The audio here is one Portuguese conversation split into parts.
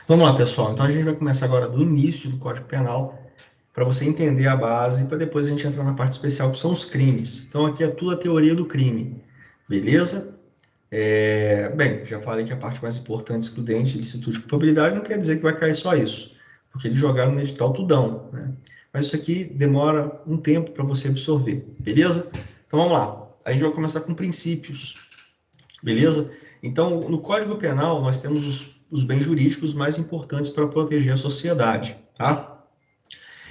Vamos lá, pessoal. Então a gente vai começar agora do início do Código Penal, para você entender a base, para depois a gente entrar na parte especial, que são os crimes. Então aqui é tudo a teoria do crime, beleza? Bem, já falei que a parte mais importante, excludente, licitude e culpabilidade, não quer dizer que vai cair só isso, porque eles jogaram no edital tudão, né? Mas isso aqui demora um tempo para você absorver, beleza? Então vamos lá. A gente vai começar com princípios, beleza? Então, no Código Penal, nós temos os bens jurídicos mais importantes para proteger a sociedade, tá?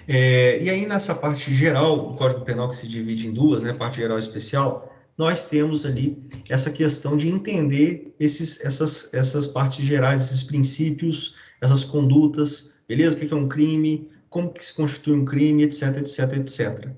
E aí, nessa parte geral, o Código Penal que se divide em duas, né, parte geral e especial, nós temos ali essa questão de entender essas partes gerais, esses princípios, essas condutas, beleza? O que é um crime, como que se constitui um crime, etc, etc, etc.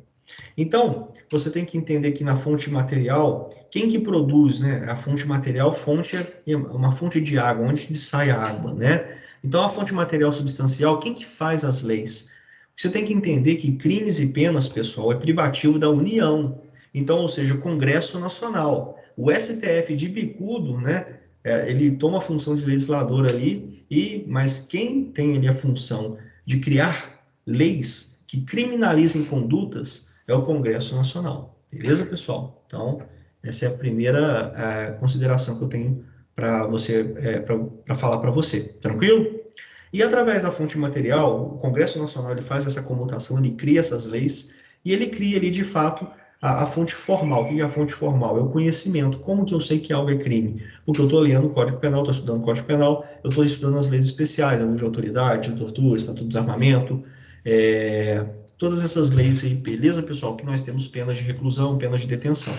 Então, você tem que entender que na fonte material, quem que produz, né? A fonte material, fonte é uma fonte de água, onde sai a água, né? Então, a fonte material substancial, quem que faz as leis? Você tem que entender que crimes e penas, pessoal, é privativo da União. Então, ou seja, o Congresso Nacional. O STF de bicudo, né? Ele toma a função de legislador ali, mas quem tem ali a função de criar leis que criminalizem condutas é o Congresso Nacional. Beleza, pessoal? Então, essa é a primeira consideração que eu tenho para você, para falar para você. Tranquilo? E através da fonte material, o Congresso Nacional ele faz essa comutação, ele cria essas leis e ele cria ali de fato a fonte formal. O que é a fonte formal? É o conhecimento. Como que eu sei que algo é crime? Porque eu estou lendo o Código Penal, estou estudando o Código Penal, eu estou estudando as leis especiais, a lei de autoridade, de tortura, estatuto de desarmamento, todas essas leis aí, beleza, pessoal? Que nós temos penas de reclusão, penas de detenção.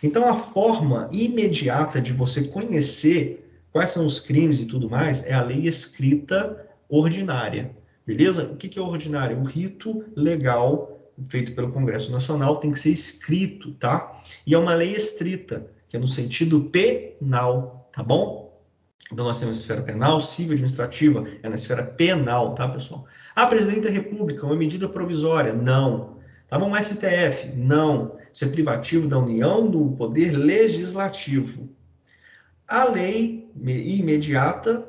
Então, a forma imediata de você conhecer quais são os crimes e tudo mais é a lei escrita ordinária, beleza? O que é ordinária? O rito legal feito pelo Congresso Nacional tem que ser escrito, tá? E é uma lei estrita, que é no sentido penal, tá bom? Então, nós temos a esfera penal, civil, administrativa, é na esfera penal, tá, pessoal? Ah, presidente da República, uma medida provisória? Não. Tá bom, STF? Não. Isso é privativo da União, do Poder Legislativo. A lei imediata,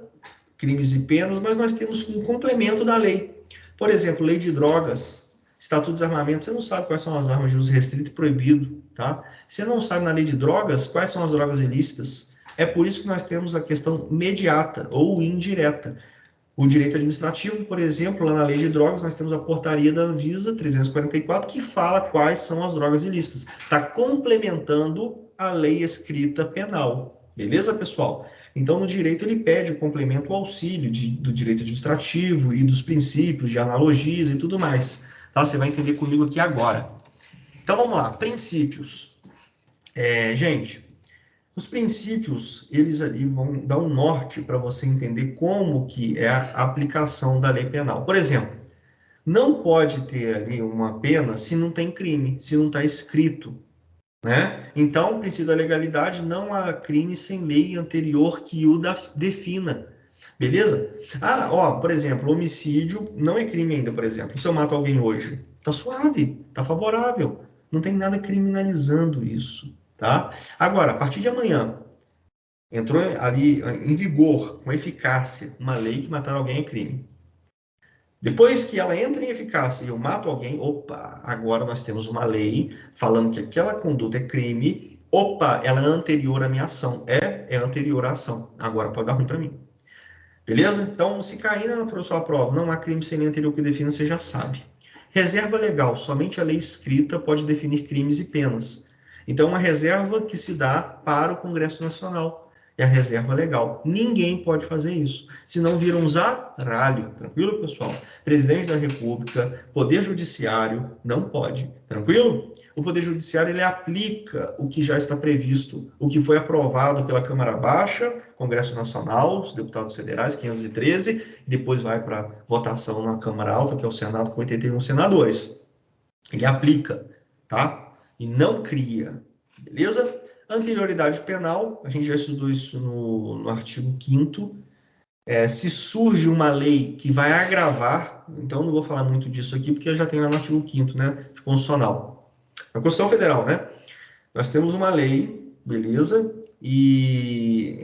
crimes e penas, mas nós temos um complemento da lei. Por exemplo, lei de drogas, estatuto de desarmamento, você não sabe quais são as armas de uso restrito e proibido, tá? Você não sabe na lei de drogas quais são as drogas ilícitas. É por isso que nós temos a questão mediata ou indireta. O direito administrativo, por exemplo, lá na lei de drogas, nós temos a portaria da Anvisa 344, que fala quais são as drogas ilícitas. Está complementando a lei escrita penal. Beleza, pessoal? Então, no direito, ele pede o complemento, o auxílio do direito administrativo e dos princípios de analogias e tudo mais. Tá? Você vai entender comigo aqui agora. Então, vamos lá. Princípios. Gente, os princípios, eles ali vão dar um norte para você entender como que é a aplicação da lei penal. Por exemplo, não pode ter ali uma pena se não tem crime, se não está escrito, né? Então, o princípio da legalidade, não há crime sem lei anterior que o defina. Beleza? Ah, ó, por exemplo, homicídio não é crime ainda, por exemplo. Se eu mato alguém hoje, tá suave, tá favorável. Não tem nada criminalizando isso, tá? Agora, a partir de amanhã, entrou ali em vigor, com eficácia, uma lei que matar alguém é crime. Depois que ela entra em eficácia e eu mato alguém, opa, agora nós temos uma lei falando que aquela conduta é crime, opa, ela é anterior à minha ação. É anterior à ação. Agora pode dar ruim para mim. Beleza? Então, se cair na sua prova, não há crime sem lei anterior que defina, você já sabe. Reserva legal, somente a lei escrita pode definir crimes e penas. Então, uma reserva que se dá para o Congresso Nacional. É a reserva legal. Ninguém pode fazer isso. Senão vira um zaralho. Tranquilo, pessoal? Presidente da República, Poder Judiciário, não pode. Tranquilo? O Poder Judiciário ele aplica o que já está previsto, o que foi aprovado pela Câmara Baixa, Congresso Nacional, os deputados federais, 513, e depois vai para votação na Câmara Alta, que é o Senado, com 81 senadores. Ele aplica, tá? E não cria, beleza? Anterioridade penal, a gente já estudou isso no artigo 5º. Se surge uma lei que vai agravar, então não vou falar muito disso aqui, porque já tem lá no artigo 5º, né, de constitucional. Na Constituição Federal, né? Nós temos uma lei beleza? E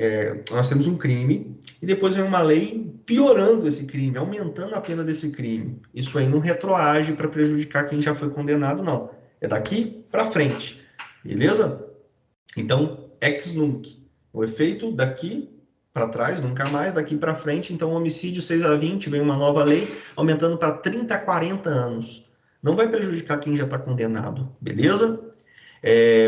nós temos um crime, e depois vem uma lei piorando esse crime, aumentando a pena desse crime. Isso aí não retroage para prejudicar quem já foi condenado, não. É daqui para frente, beleza? Então, ex nunc, o efeito daqui para trás, nunca mais, daqui para frente. Então, homicídio 6 a 20, vem uma nova lei, aumentando para 30 a 40 anos. Não vai prejudicar quem já está condenado, beleza?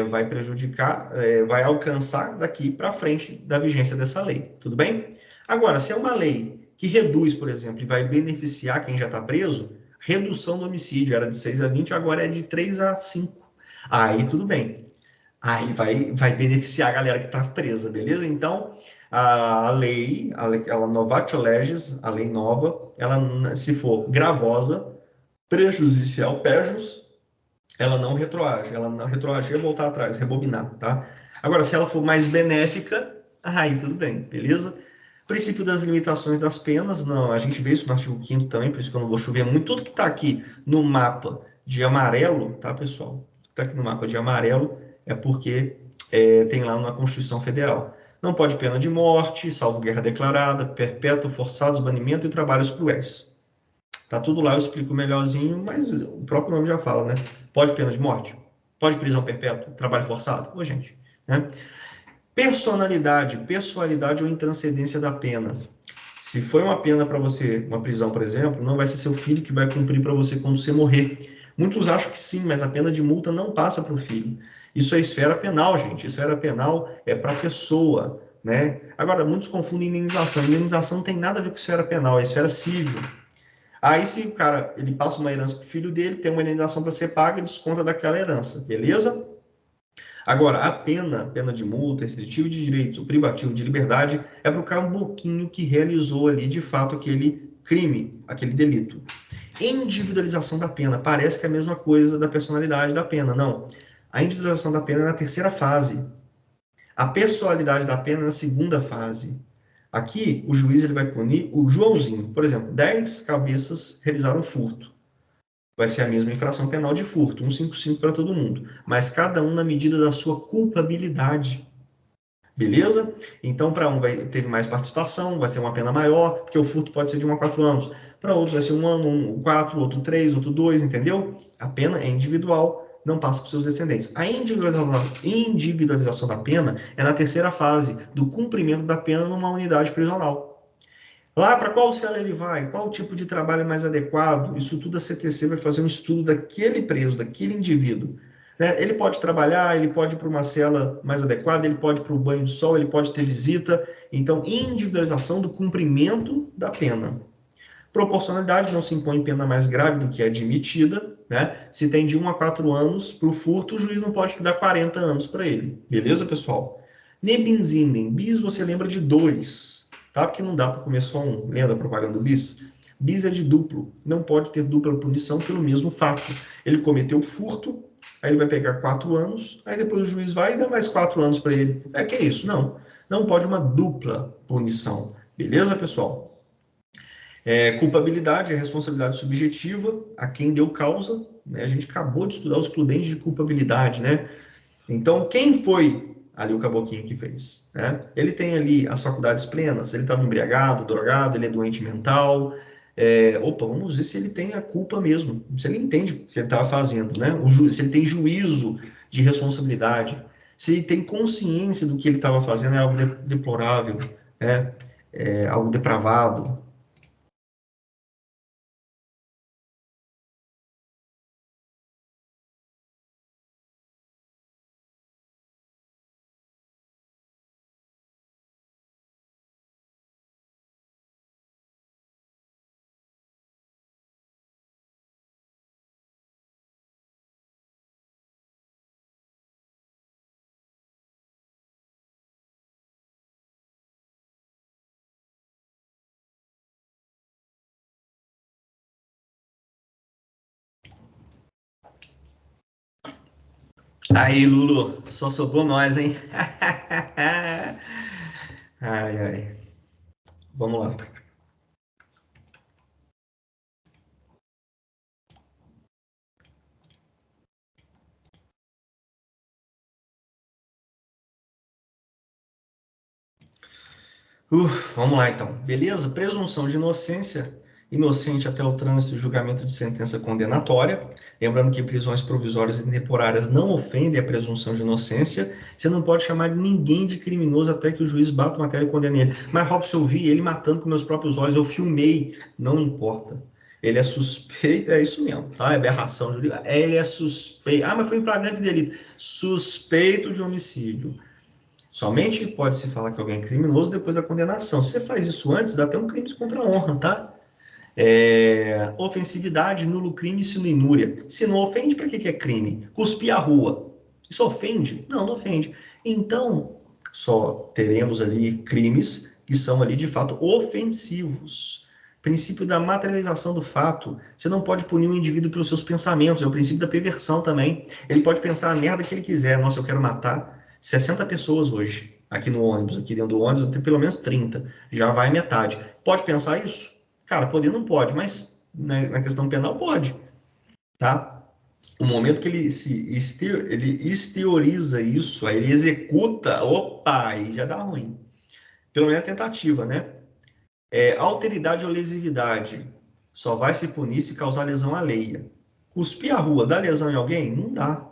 Vai prejudicar, vai alcançar daqui para frente da vigência dessa lei, tudo bem? Agora, se é uma lei que reduz, por exemplo, e vai beneficiar quem já está preso, redução do homicídio era de 6 a 20, agora é de 3 a 5. Aí tudo bem. Aí vai beneficiar a galera que está presa, beleza? Então, ela novatio legis, a lei nova, ela, se for gravosa, prejudicial, pejus, ela não retroage, é voltar atrás, rebobinar, tá? Agora, se ela for mais benéfica, aí tudo bem, beleza? Princípio das limitações das penas, não, a gente vê isso no artigo 5º também, por isso que eu não vou chover muito. Tudo que está aqui no mapa de amarelo, tá, pessoal? Tudo que está aqui no mapa de amarelo é porque tem lá na Constituição Federal. Não pode pena de morte, salvo guerra declarada, perpétuo, forçados, banimento e trabalhos cruéis. Tá tudo lá, eu explico melhorzinho, mas o próprio nome já fala, né? Pode pena de morte? Pode prisão perpétua? Trabalho forçado? Ô, gente, né? Personalidade, pessoalidade ou intranscendência da pena. Se foi uma pena para você, uma prisão, por exemplo, não vai ser seu filho que vai cumprir para você quando você morrer. Muitos acham que sim, mas a pena de multa não passa para o filho. Isso é esfera penal, gente. Esfera penal é para a pessoa, né? Agora, muitos confundem indenização. Indenização não tem nada a ver com esfera penal, é esfera civil. Aí, se o cara ele passa uma herança para o filho dele, tem uma indenização para ser paga e desconta daquela herança, beleza? Agora, a pena de multa, restritivo de direitos, o privativo de liberdade, é para o caboclinho que realizou ali, de fato, aquele crime, aquele delito. Individualização da pena, parece que é a mesma coisa da personalidade da pena, não. A individualização da pena é na terceira fase. A pessoalidade da pena é na segunda fase. Aqui, o juiz ele vai punir o Joãozinho. Por exemplo, 10 cabeças realizaram furto. Vai ser a mesma infração penal de furto, 155 para todo mundo, mas cada um na medida da sua culpabilidade. Beleza? Então, para um teve mais participação, vai ser uma pena maior, porque o furto pode ser de 1 a 4 anos. Para outros vai ser 1 ano, 4, outro 3, outro 2, entendeu? A pena é individual, não passa para os seus descendentes. A individualização da pena é na terceira fase do cumprimento da pena numa unidade prisional. Lá para qual cela ele vai, qual o tipo de trabalho é mais adequado, isso tudo a CTC vai fazer um estudo daquele preso, daquele indivíduo. Né? Ele pode trabalhar, ele pode ir para uma cela mais adequada, ele pode ir para o banho de sol, ele pode ter visita. Então, individualização do cumprimento da pena. Proporcionalidade, não se impõe pena mais grave do que é admitida. Né? Se tem de 1 a 4 anos para o furto, o juiz não pode dar 40 anos para ele. Beleza, pessoal? Nebenzinen, bis você lembra de dois, tá? Porque não dá para comer só um. Lembra a propaganda do bis? Bis é de duplo, não pode ter dupla punição pelo mesmo fato. Ele cometeu furto, aí ele vai pegar 4 anos, aí depois o juiz vai e dá mais 4 anos para ele. É que é isso? Não. Não pode uma dupla punição. Beleza, pessoal? Culpabilidade é responsabilidade subjetiva a quem deu causa. Né? A gente acabou de estudar os excludentes de culpabilidade, né? Então, quem foi ali o caboclinho que fez? Né? Ele tem ali as faculdades plenas, ele estava embriagado, drogado, ele é doente mental. Opa, vamos ver se ele tem a culpa mesmo, se ele entende o que ele estava fazendo, né? Se ele tem juízo de responsabilidade, se ele tem consciência do que ele estava fazendo é algo deplorável, né? Algo depravado. Aí, Lulu, só sobrou nós, hein? Ai, ai. Vamos lá. Vamos lá então. Beleza? Presunção de inocência. Inocente até o trânsito e julgamento de sentença condenatória. Lembrando que prisões provisórias e temporárias não ofendem a presunção de inocência. Você não pode chamar ninguém de criminoso até que o juiz bata o matéria e condene ele. Mas, Robson, eu vi ele matando com meus próprios olhos, eu filmei. Não importa. Ele é suspeito, é isso mesmo, tá? É aberração jurídica. Ele é suspeito. Ah, mas foi em flagrante de delito. Suspeito de homicídio. Somente pode se falar que alguém é criminoso depois da condenação. Se você faz isso antes, dá até um crime contra a honra, tá? Ofensividade, nulo crime, sino inúria. Se não ofende, para que é crime? Cuspir a rua. Isso ofende? Não, não ofende. Então, só teremos ali crimes que são ali de fato ofensivos. Princípio da materialização do fato. Você não pode punir um indivíduo pelos seus pensamentos. É o princípio da perversão também. Ele pode pensar a merda que ele quiser. Nossa, eu quero matar 60 pessoas hoje. Aqui no ônibus, aqui dentro do ônibus, tem pelo menos 30. Já vai metade. Pode pensar isso? Cara, poder não pode, mas na questão penal pode, tá? O momento que ele exterioriza isso, aí ele executa, opa, aí já dá ruim. Pelo menos a tentativa, né? Alteridade ou lesividade só vai se punir se causar lesão alheia. Cuspir a rua dá lesão em alguém? Não dá.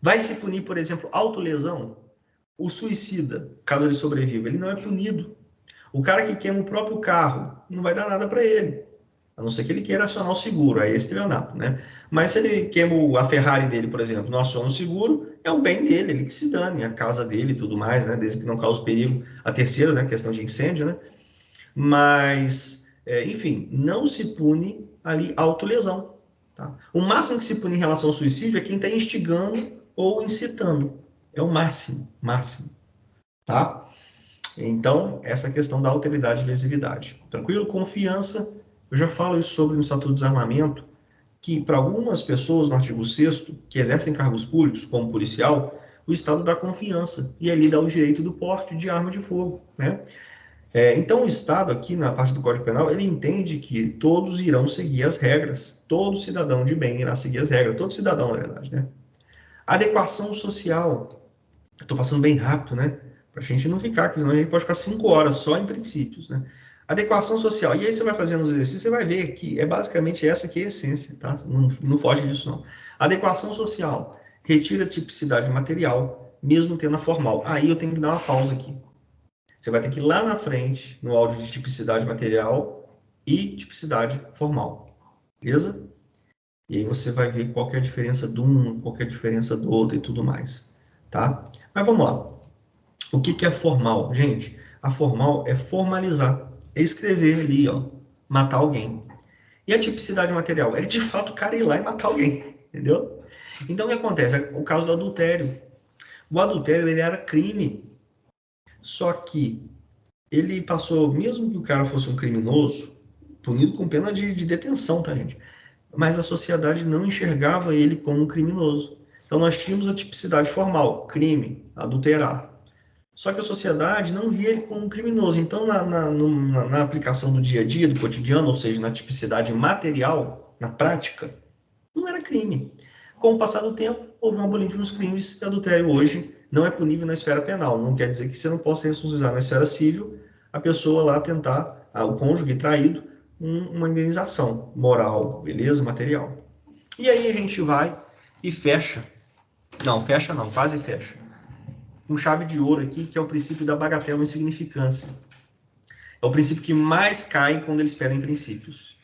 Vai se punir, por exemplo, autolesão? O suicida, caso ele sobreviva, ele não é punido. O cara que queima o próprio carro, não vai dar nada para ele. A não ser que ele queira acionar o seguro, aí é estelionato, né? Mas se ele queima a Ferrari dele, por exemplo, não aciona o seguro, é um bem dele, ele que se dane, a casa dele e tudo mais, né? Desde que não cause perigo a terceira, né? Questão de incêndio, né? Mas, enfim, não se pune ali autolesão, tá? O máximo que se pune em relação ao suicídio é quem está instigando ou incitando. É o máximo, máximo, tá? Então, essa questão da alteridade e lesividade. Tranquilo? Confiança, eu já falo isso sobre no Estatuto do Desarmamento, que para algumas pessoas, no artigo 6º, que exercem cargos públicos, como policial, o Estado dá confiança e ali dá o direito do porte de arma de fogo, né? Então, o Estado, aqui na parte do Código Penal, ele entende que todos irão seguir as regras, todo cidadão de bem irá seguir as regras, todo cidadão, na verdade, né? Adequação social, estou passando bem rápido, né? Para a gente não ficar, porque senão a gente pode ficar 5 horas só em princípios, né? Adequação social. E aí você vai fazendo os exercícios, você vai ver que é basicamente essa que é a essência, tá? Não foge disso, não. Adequação social. Retira a tipicidade material, mesmo tendo a formal. Aí eu tenho que dar uma pausa aqui. Você vai ter que ir lá na frente, no áudio de tipicidade material e tipicidade formal. Beleza? E aí você vai ver qual que é a diferença de um, qual que é a diferença do outro e tudo mais. Tá? Mas vamos lá. O que é formal? Gente, a formal é formalizar, é escrever ali, ó, matar alguém. E a tipicidade material é de fato o cara ir lá e matar alguém, entendeu? Então o que acontece? O caso do adultério. O adultério ele era crime, só que ele passou, mesmo que o cara fosse um criminoso, punido com pena de detenção, tá, gente? Mas a sociedade não enxergava ele como um criminoso. Então nós tínhamos a tipicidade formal, crime, adulterar. Só que a sociedade não via ele como um criminoso. Então, na aplicação do dia a dia, do cotidiano, ou seja, na tipicidade material, na prática, não era crime. Com o passar do tempo, houve um abolimento dos crimes e adultério hoje não é punível na esfera penal. Não quer dizer que você não possa responsabilizar na esfera civil a pessoa lá tentar, o cônjuge traído, uma indenização moral, beleza? Material. E aí a gente vai e fecha. Não, fecha não, quase fecha com chave de ouro aqui, que é o princípio da bagatela insignificância. É o princípio que mais cai quando eles pedem princípios.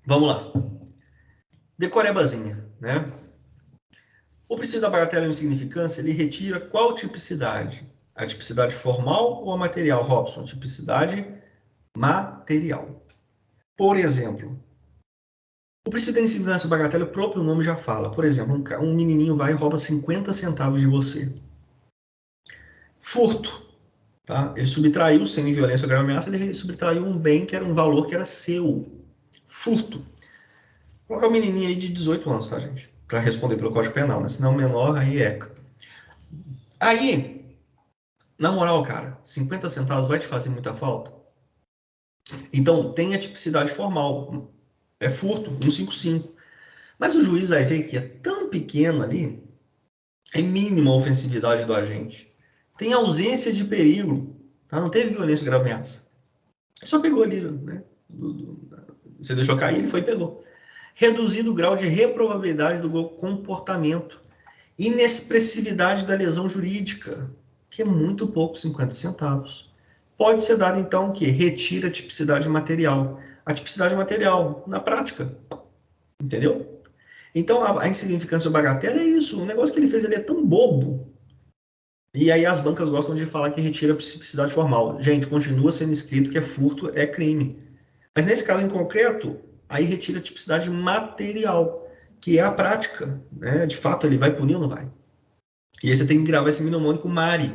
Vamos lá. Decorebazinha, né? O princípio da bagatela insignificância, ele retira qual tipicidade? A tipicidade formal ou a material, Robson? Tipicidade material. Por exemplo, o princípio da insignificância bagatela, o próprio nome já fala. Por exemplo, um menininho vai e rouba 50 centavos de você. Furto. Tá? Ele subtraiu, sem violência ou grave ameaça, ele subtraiu um bem que era um valor que era seu. Furto. Colocar um menininho aí de 18 anos, tá, gente? Para responder pelo Código Penal, né? Senão menor, aí ECA. Aí, na moral, cara, 50 centavos vai te fazer muita falta? Então, tem a tipicidade formal. É furto, 155. Mas o juiz vai ver que é tão pequeno ali, é mínima a ofensividade do agente. Tem ausência de perigo, tá? Não teve violência grave ameaça. Só pegou ali, né? Você deixou cair, ele foi e pegou. Reduzido o grau de reprovabilidade do comportamento. Inexpressividade da lesão jurídica, que é muito pouco, 50 centavos. Pode ser dado, então, que retira a tipicidade material. A tipicidade material, na prática, entendeu? Então, a insignificância ou bagatela é isso. O negócio que ele fez ele é tão bobo. E aí as bancas gostam de falar que retira a tipicidade formal. Gente, continua sendo escrito que é furto, é crime. Mas nesse caso em concreto, aí retira a tipicidade material, que é a prática. Né? De fato, ele vai punir ou não vai? E aí você tem que gravar esse mnemônico MARI.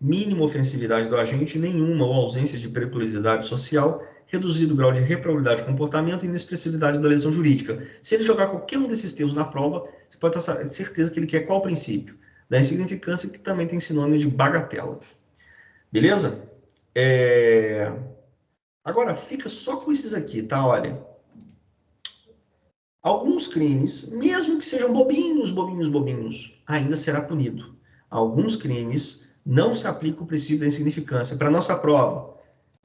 Mínima ofensividade do agente, nenhuma ou ausência de periculosidade social, reduzido o grau de reprobabilidade de comportamento e inexpressividade da lesão jurídica. Se ele jogar qualquer um desses termos na prova, você pode ter certeza que ele quer qual princípio? Da insignificância, que também tem sinônimo de bagatela. Beleza? Agora, fica só com esses aqui, tá? Olha, alguns crimes, mesmo que sejam bobinhos, bobinhos, bobinhos, ainda será punido. Alguns crimes não se aplica o princípio da insignificância. Para nossa prova,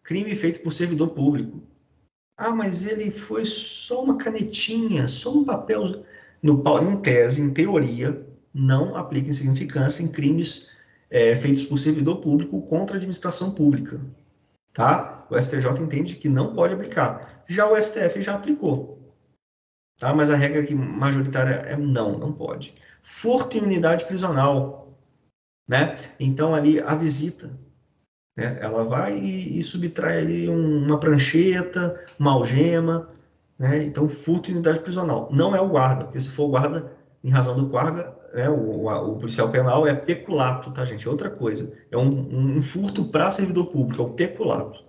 crime feito por servidor público. Ah, mas ele foi só uma canetinha, só um papel. Em tese, em teoria, não aplica insignificância em crimes feitos por servidor público contra a administração pública. Tá? O STJ entende que não pode aplicar. Já o STF já aplicou. Tá? Mas a regra aqui majoritária é não, não pode. Furto em unidade prisional. Né? Então, ali, a visita. Né? Ela vai e subtrai ali uma prancheta, uma algema. Né? Então, furto em unidade prisional. Não é o guarda, porque se for o guarda, em razão do guarda, o policial penal é peculato, tá, gente? É outra coisa. É um furto para servidor público, é o peculato.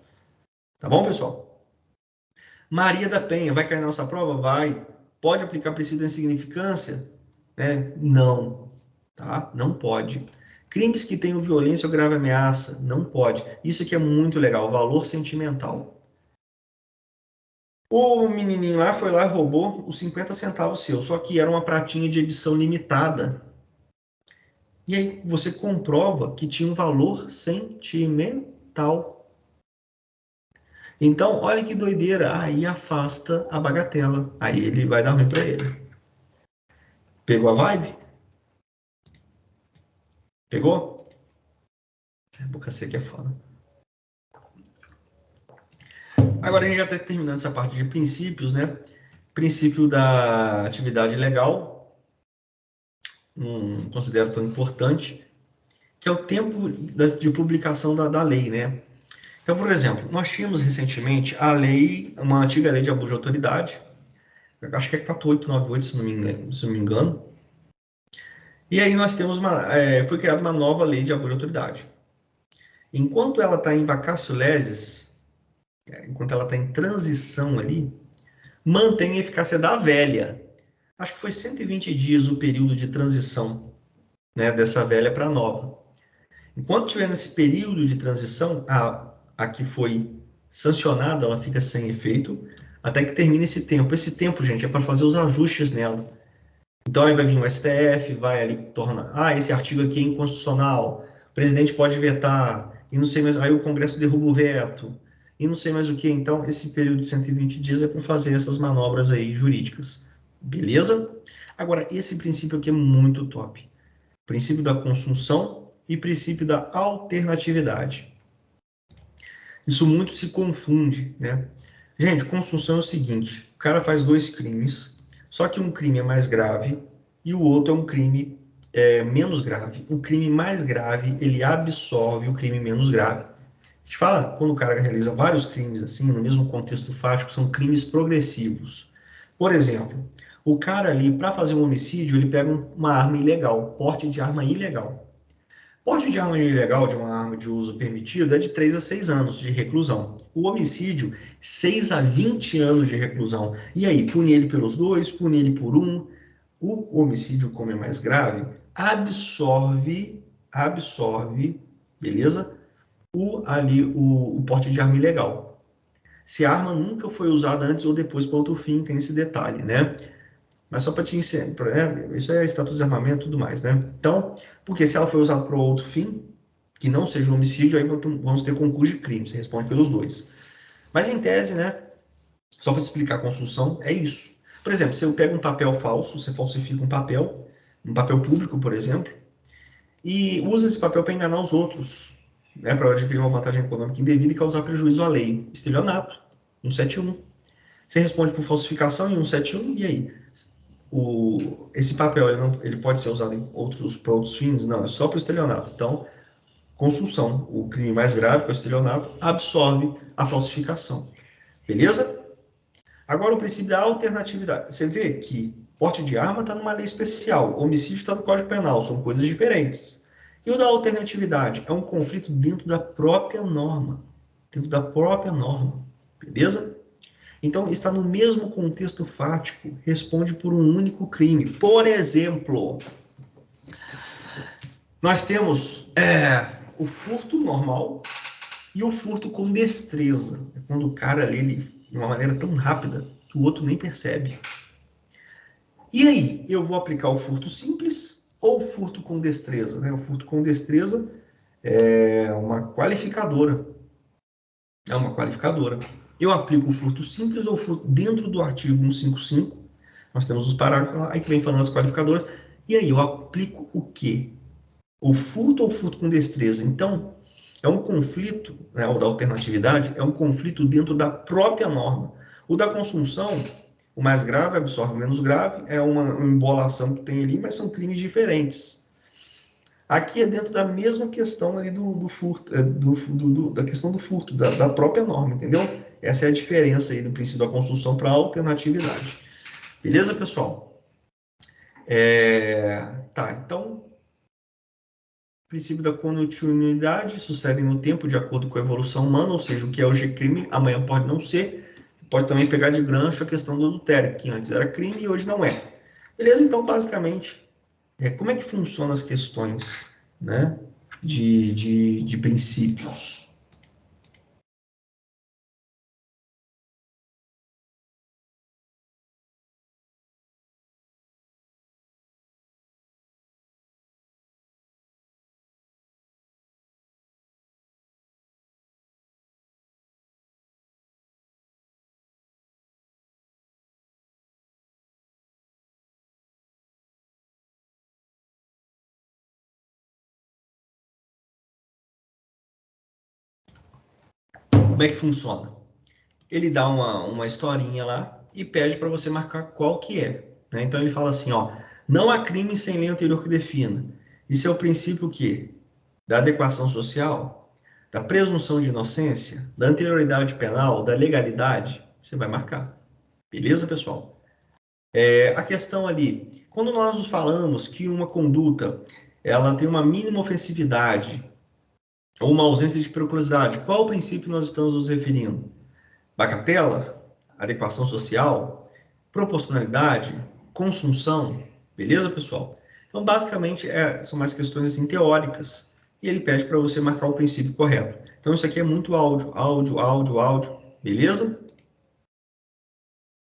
Tá bom, pessoal? Maria da Penha, vai cair na nossa prova? Vai. Pode aplicar princípio da insignificância? Não. Tá? Não pode. Crimes que tenham violência ou grave ameaça? Não pode. Isso aqui é muito legal, valor sentimental. O menininho lá foi lá e roubou os 50 centavos seu, só que era uma pratinha de edição limitada. E aí você comprova que tinha um valor sentimental. Então, olha que doideira. Aí afasta a bagatela. Aí ele vai dar ruim para ele. Pegou a vibe? Pegou? Boca seca é foda. Agora a gente já está terminando essa parte de princípios, né? Princípio da atividade legal, não considero tão importante, que é o tempo de publicação da lei, né? Então, por exemplo, nós tínhamos recentemente a lei, uma antiga lei de abuso de autoridade, acho que é 4898, se não me engano. E aí nós temos foi criada uma nova lei de abuso de autoridade. Enquanto ela está em vacatio legis, enquanto ela está em transição ali, mantém a eficácia da velha. Acho que foi 120 dias o período de transição, né, dessa velha para a nova. Enquanto estiver nesse período de transição, a que foi sancionada, ela fica sem efeito, até que termine esse tempo. Esse tempo, gente, é para fazer os ajustes nela. Então, aí vai vir o STF, vai ali, torna, esse artigo aqui é inconstitucional, o presidente pode vetar, e não sei mais, aí o Congresso derruba o veto, e não sei mais o que. Então, esse período de 120 dias é para fazer essas manobras aí jurídicas. Beleza? Agora, esse princípio aqui é muito top. Princípio da consunção e princípio da alternatividade. Isso muito se confunde, né? Gente, consunção é o seguinte, o cara faz dois crimes, só que um crime é mais grave e o outro é um crime menos grave. O crime mais grave, ele absorve o crime menos grave. A gente fala, quando o cara realiza vários crimes assim, no mesmo contexto fático, são crimes progressivos. Por exemplo, o cara ali, para fazer um homicídio, ele pega uma arma ilegal, porte de arma ilegal. Porte de arma ilegal de uma arma de uso permitido é de 3 a 6 anos de reclusão. O homicídio, 6 a 20 anos de reclusão. E aí, pune ele pelos dois, pune ele por um. O homicídio, como é mais grave, absorve, beleza? O porte de arma ilegal. se a arma nunca foi usada antes ou depois para outro fim, tem esse detalhe, né? Mas só para te ensinar, isso é status de armamento e tudo mais, né? Então, porque se ela foi usada para outro fim, que não seja um homicídio, aí vamos ter concurso de crime, você responde pelos dois. Mas em tese, né, só para explicar a construção, é isso. Por exemplo, se eu pego um papel falso, você falsifica um papel público, por exemplo, e usa esse papel para enganar os outros, né, para adquirir uma vantagem econômica indevida e causar prejuízo à lei. Estelionato, 171. Você responde por falsificação em 171, e aí? Esse papel ele pode ser usado para outros fins? Não, é só para o estelionato. Então, consulção, o crime mais grave, que é o estelionato, absorve a falsificação. Beleza? Agora, o princípio da alternatividade. Você vê que porte de arma está numa lei especial, homicídio está no Código Penal, são coisas diferentes. E o da alternatividade é um conflito dentro da própria norma. Dentro da própria norma. Beleza? Então, está no mesmo contexto fático, responde por um único crime. Por exemplo, nós temos o furto normal e o furto com destreza. É quando o cara lê ele de uma maneira tão rápida que o outro nem percebe. E aí, eu vou aplicar o furto simples ou o furto com destreza? Né? O furto com destreza é uma qualificadora. É uma qualificadora. Eu aplico o furto simples ou o furto dentro do artigo 155. Nós temos os parágrafos aí que vem falando as qualificadoras. E aí, eu aplico o quê? O furto ou o furto com destreza? Então, é um conflito, né, o da alternatividade, é um conflito dentro da própria norma. O da consunção, o mais grave absorve o menos grave, é uma embolação que tem ali, mas são crimes diferentes. Aqui é dentro da mesma questão ali do furto, da questão do furto, da própria norma, entendeu? Essa é a diferença aí do princípio da consunção para a alternatividade. Beleza, pessoal? Tá, então, o princípio da continuidade sucede no tempo de acordo com a evolução humana, ou seja, o que é hoje crime, amanhã pode não ser. Pode também pegar de gancho a questão do adultério, que antes era crime e hoje não é. Beleza? Então, basicamente, como é que funcionam as questões, né, de princípios? Como é que funciona? Ele dá uma historinha lá e pede para você marcar qual que é. Né? Então ele fala assim, ó, não há crime sem lei anterior que defina. Isso é o princípio que da adequação social, da presunção de inocência, da anterioridade penal, da legalidade, você vai marcar. Beleza, pessoal? A questão ali, quando nós nos falamos que uma conduta ela tem uma mínima ofensividade ou uma ausência de periculosidade, qual princípio nós estamos nos referindo? Bagatela, adequação social, proporcionalidade, consunção, beleza, pessoal? Então, basicamente, são mais questões assim, teóricas, e ele pede para você marcar o princípio correto. Então, isso aqui é muito áudio, áudio, áudio, áudio, beleza?